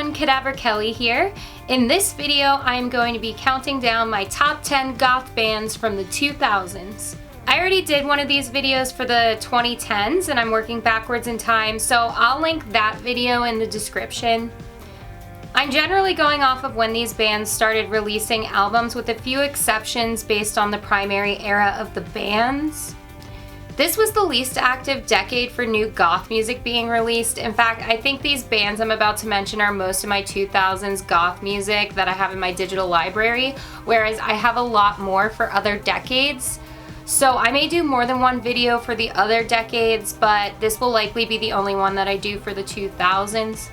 everyone, Cadaver Kelly here. In this video, I am going to be counting down my top 10 goth bands from the 2000s. I already did one of these videos for the 2010s and I'm working backwards in time, so I'll link that video in the description. I'm generally going off of when these bands started releasing albums, with a few exceptions based on the primary era of the bands. This was the least active decade for new goth music being released. In fact, I think these bands I'm about to mention are most of my 2000s goth music that I have in my digital library, whereas I have a lot more for other decades. So I may do more than one video for the other decades, but this will likely be the only one that I do for the 2000s.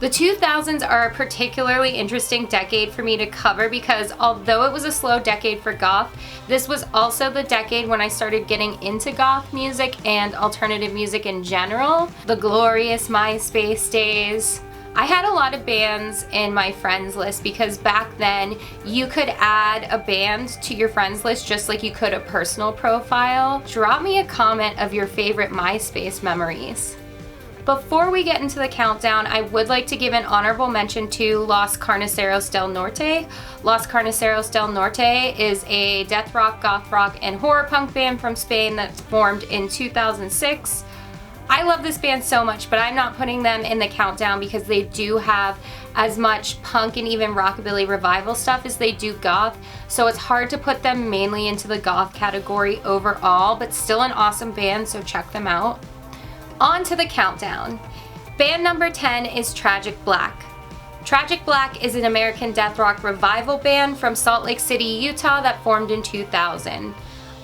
The 2000s are a particularly interesting decade for me to cover because although it was a slow decade for goth, this was also the decade when I started getting into goth music and alternative music in general. The glorious MySpace days. I had a lot of bands in my friends list because back then you could add a band to your friends list just like you could a personal profile. Drop me a comment of your favorite MySpace memories. Before we get into the countdown, I would like to give an honorable mention to Los Carniceros del Norte. Los Carniceros del Norte is a death rock, goth rock, and horror punk band from Spain that's formed in 2006. I love this band so much, but I'm not putting them in the countdown because they do have as much punk and even rockabilly revival stuff as they do goth, so it's hard to put them mainly into the goth category overall, but still an awesome band, so check them out. On to the countdown. Band number 10 is Tragic Black. Tragic Black is an American death rock revival band from Salt Lake City, Utah that formed in 2000.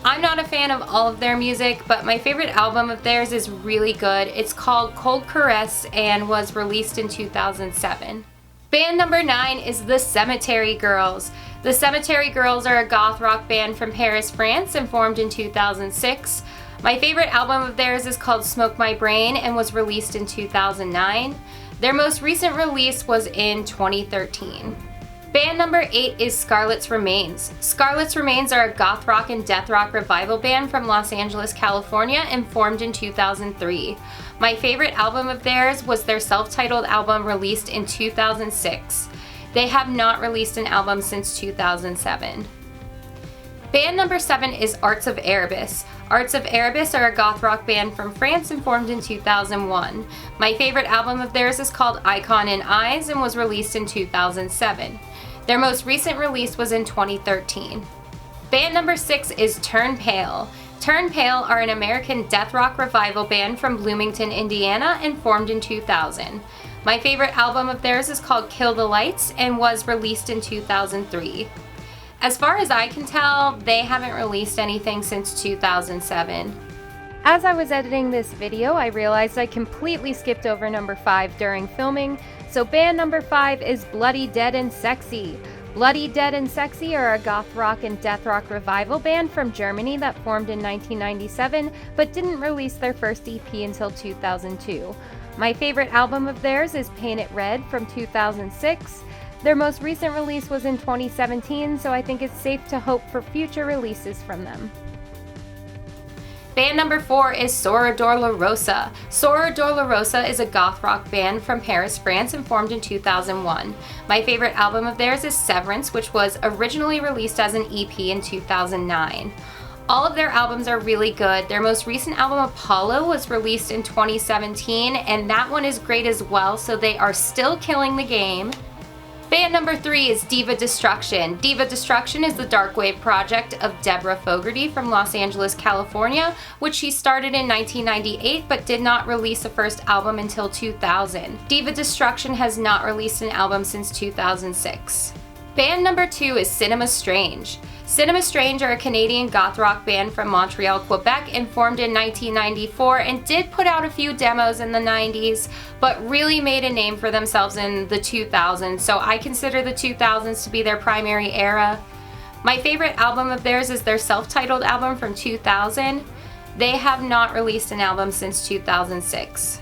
I'm not a fan of all of their music, but my favorite album of theirs is really good. It's called Cold Caress and was released in 2007. Band number 9 is The Cemetery Girls. The Cemetery Girls are a goth rock band from Paris, France and formed in 2006. My favorite album of theirs is called Smoke My Brain and was released in 2009. Their most recent release was in 2013. Band number 8 is Scarletts Remains. Scarletts Remains are a goth rock and death rock revival band from Los Angeles, California and formed in 2003. My favorite album of theirs was their self-titled album released in 2006. They have not released an album since 2007. Band number 7 is Arts of Erebus. Arts of Erebus are a goth rock band from France and formed in 2001. My favorite album of theirs is called Icon in Eyes and was released in 2007. Their most recent release was in 2013. Band number 6 is Turn Pale. Turn Pale are an American death rock revival band from Bloomington, Indiana and formed in 2000. My favorite album of theirs is called Kill the Lights and was released in 2003. As far as I can tell, they haven't released anything since 2007. As I was editing this video, I realized I completely skipped over number 5 during filming, so band number 5 is Bloody Dead and Sexy. Bloody Dead and Sexy are a goth rock and death rock revival band from Germany that formed in 1997, but didn't release their first EP until 2002. My favorite album of theirs is Paint It Red from 2006. Their most recent release was in 2017, so I think it's safe to hope for future releases from them. Band number 4 is Sora Dolorosa. Sora Dolorosa is a goth rock band from Paris, France and formed in 2001. My favorite album of theirs is Severance, which was originally released as an EP in 2009. All of their albums are really good. Their most recent album, Apollo, was released in 2017, and that one is great as well, so they are still killing the game. Band number 3 is Deva Destruction. Deva Destruction is the dark wave project of Deborah Fogarty from Los Angeles, California, which she started in 1998 but did not release a first album until 2000. Deva Destruction has not released an album since 2006. Band number 2 is Cinema Strange. Cinema Strange are a Canadian goth rock band from Montreal, Quebec and formed in 1994 and did put out a few demos in the 90s, but really made a name for themselves in the 2000s, so I consider the 2000s to be their primary era. My favorite album of theirs is their self-titled album from 2000. They have not released an album since 2006.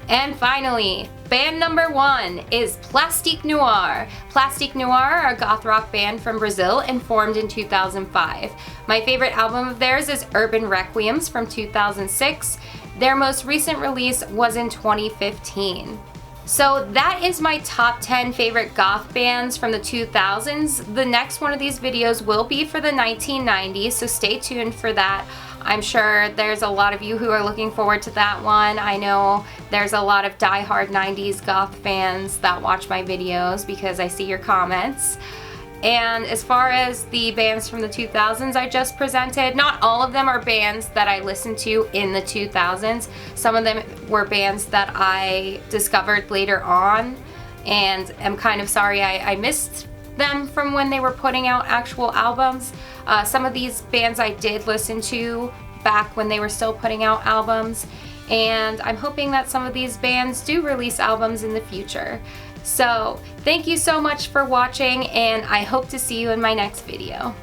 And finally, band number 1 is Plastique Noir. Plastique Noir are a goth rock band from Brazil and formed in 2005. My favorite album of theirs is Urban Requiems from 2006. Their most recent release was in 2015. So that is my top 10 favorite goth bands from the 2000s. The next one of these videos will be for the 1990s, so stay tuned for that. I'm sure there's a lot of you who are looking forward to that one. I know there's a lot of diehard 90s goth fans that watch my videos because I see your comments. And as far as the bands from the 2000s I just presented, not all of them are bands that I listened to in the 2000s. Some of them were bands that I discovered later on, and I'm kind of sorry I missed them from when they were putting out actual albums. Some of these bands I did listen to back when they were still putting out albums, and I'm hoping that some of these bands do release albums in the future. So thank you so much for watching, and I hope to see you in my next video.